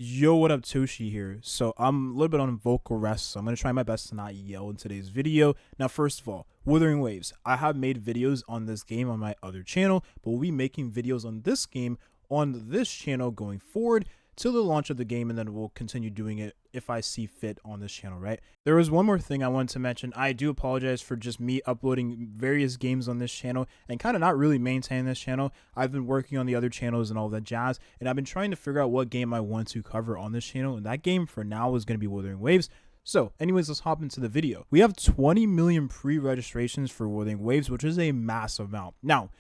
Yo, what up, Toshi here. So I'm a little bit on vocal rest, so I'm gonna try my best to not yell in today's video. Now, first of all, Wuthering Waves. I have made videos on this game on my other channel, but we'll be making videos on this game on this channel going forward till the launch of the game, and then we'll continue doing it if I see fit on this channel, right? There was one more thing I wanted to mention. I do apologize for just me uploading various games on this channel and kind of not really maintaining this channel. I've been working on the other channels and all that jazz, and I've been trying to figure out what game I want to cover on this channel, and that game for now is going to be Wuthering Waves. So anyways, let's hop into the video. We have 20 million pre-registrations for Wuthering Waves, which is a massive amount. Now,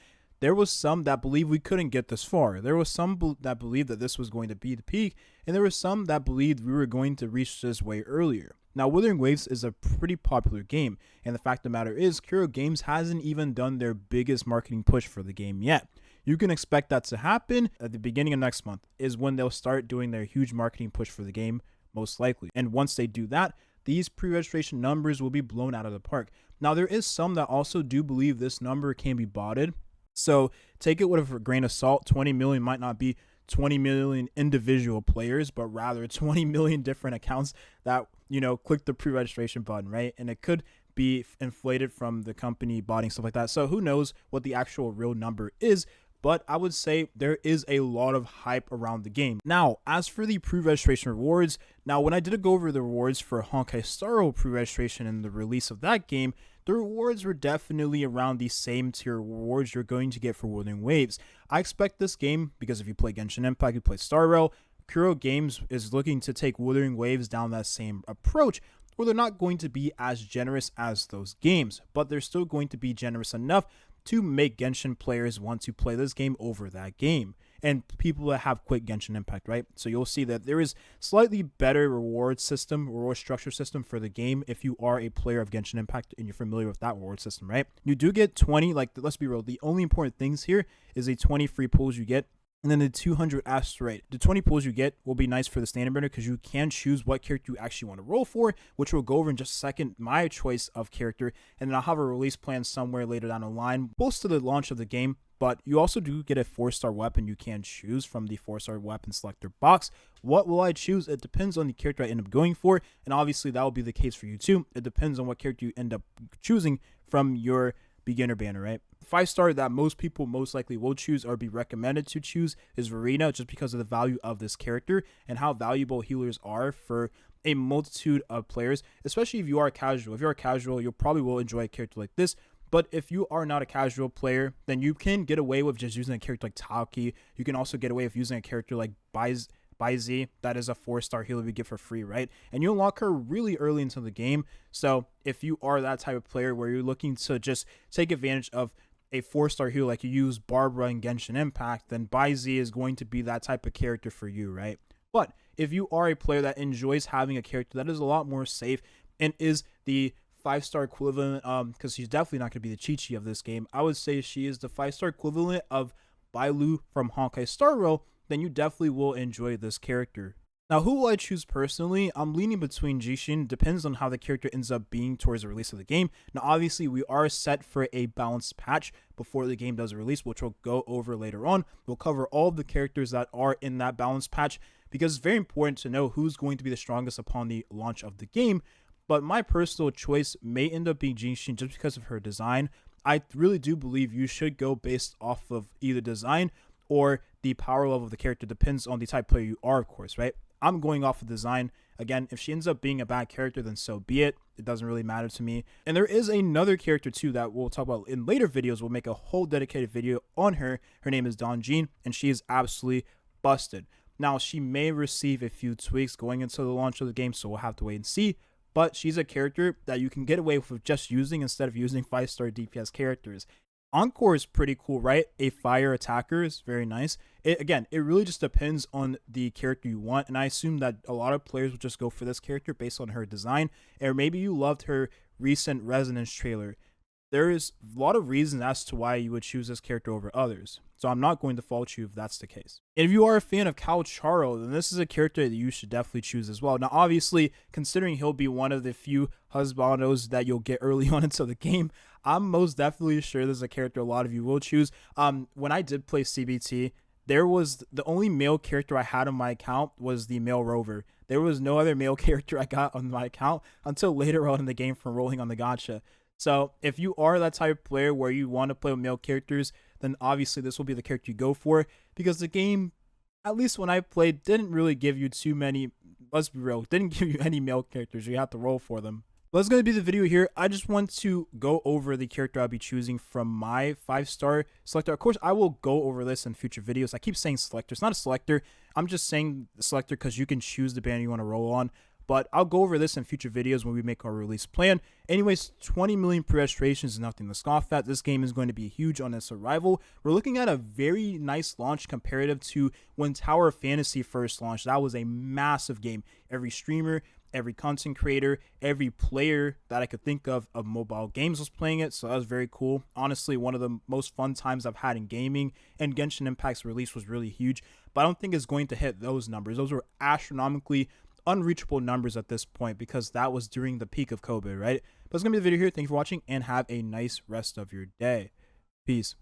there was some that believed we couldn't get this far. There was some that believed that this was going to be the peak, and there was some that believed we were going to reach this way earlier. Now, Wuthering Waves is a pretty popular game, and the fact of the matter is, Kuro Games hasn't even done their biggest marketing push for the game yet. You can expect that to happen at the beginning of next month, is when they'll start doing their huge marketing push for the game, most likely. And once they do that, these pre-registration numbers will be blown out of the park. Now, there is some that also do believe this number can be botted. So take it with a grain of salt. 20 million might not be 20 million individual players, but rather 20 million different accounts that, click the pre-registration button, right? And it could be inflated from the company botting stuff like that. So who knows what the actual real number is, but I would say there is a lot of hype around the game. Now, as for the pre-registration rewards, when I did go over the rewards for Honkai Star Rail pre-registration and the release of that game, the rewards were definitely around the same tier rewards you're going to get for Wuthering Waves. I expect this game, because if you play Genshin Impact, you play Star Rail, Kuro Games is looking to take Wuthering Waves down that same approach, where they're not going to be as generous as those games, but they're still going to be generous enough to make Genshin players want to play this game over that game. And people that have quit Genshin Impact, right? So you'll see that there is slightly better reward structure system for the game if you are a player of Genshin Impact and you're familiar with that reward system, right? You do get 20, let's be real, the only important things here is the 20 free pulls you get, and then the 200 asteroid. The 20 pulls you get will be nice for the standard banner because you can choose what character you actually want to roll for, which we'll go over in just a second, my choice of character, and then I'll have a release plan somewhere later down the line, close to the launch of the game. But you also do get a 4-star weapon you can choose from the 4-star weapon selector box. What will I choose? It depends on the character I end up going for, and obviously that will be the case for you too. It depends on what character you end up choosing from your beginner banner, right? 5-star that most people most likely will choose or be recommended to choose is Verena, just because of the value of this character and how valuable healers are for a multitude of players, especially if you are casual. If you're a casual, you probably will enjoy a character like this. But if you are not a casual player, then you can get away with just using a character like taoqi. You can also get away with using a character like Baizi. That is a 4-star healer we get for free, right? And you unlock her really early into the game. So if you are that type of player where you're looking to just take advantage of a 4-star healer like you use Barbara in Genshin Impact, then Baizi is going to be that type of character for you, right? But if you are a player that enjoys having a character that is a lot more safe and is the 5-star equivalent, because she's definitely not going to be the Chi-Chi of this game, I would say she is the 5-star equivalent of Bailu from Honkai Star Rail, then you definitely will enjoy this character. Now, who will I choose personally? I'm leaning between Jishin. Depends on how the character ends up being towards the release of the game. Now, obviously, we are set for a balanced patch before the game does release, which we'll go over later on. We'll cover all of the characters that are in that balanced patch because it's very important to know who's going to be the strongest upon the launch of the game. But my personal choice may end up being Jishin just because of her design. I really do believe you should go based off of either design or the power level of the character. Depends on the type of player you are, of course, right? I'm going off of design. Again, if she ends up being a bad character, then so be it. It doesn't really matter to me. And there is another character too that we'll talk about in later videos. We'll make a whole dedicated video on her. Her name is Donjin, and she is absolutely busted. Now, she may receive a few tweaks going into the launch of the game, so we'll have to wait and see. But she's a character that you can get away with just using instead of using 5-star DPS characters. Encore is pretty cool, right? A fire attacker is very nice. It really just depends on the character you want, and I assume that a lot of players will just go for this character based on her design, or maybe you loved her recent Resonance trailer. There is a lot of reasons as to why you would choose this character over others, so I'm not going to fault you if that's the case. And if you are a fan of Cao Charo, then this is a character that you should definitely choose as well. Now, obviously, considering he'll be one of the few husbandos that you'll get early on into the game, I'm most definitely sure this is a character a lot of you will choose. When I did play CBT, there was the only male character I had on my account was the male rover. There was no other male character I got on my account until later on in the game from rolling on the gacha. So if you are that type of player where you want to play with male characters, then obviously this will be the character you go for, because the game, at least when I played, didn't really give you too many, let's be real, didn't give you any male characters. You have to roll for them. But that's going to be the video here. I just want to go over the character I'll be choosing from my 5-star selector. Of course, I will go over this in future videos. I keep saying selector. It's not a selector. I'm just saying selector because you can choose the banner you want to roll on. But I'll go over this in future videos when we make our release plan. Anyways, 20 million pre-registrations is nothing to scoff at. This game is going to be huge on its arrival. We're looking at a very nice launch comparative to when Tower of Fantasy first launched. That was a massive game. Every streamer, every content creator, every player that I could think of mobile games was playing it, so that was very cool. Honestly, one of the most fun times I've had in gaming, and Genshin Impact's release was really huge, but I don't think it's going to hit those numbers. Those were astronomically unreachable numbers at this point because that was during the peak of COVID, right? But it's going to be the video here. Thank you for watching, and have a nice rest of your day. Peace.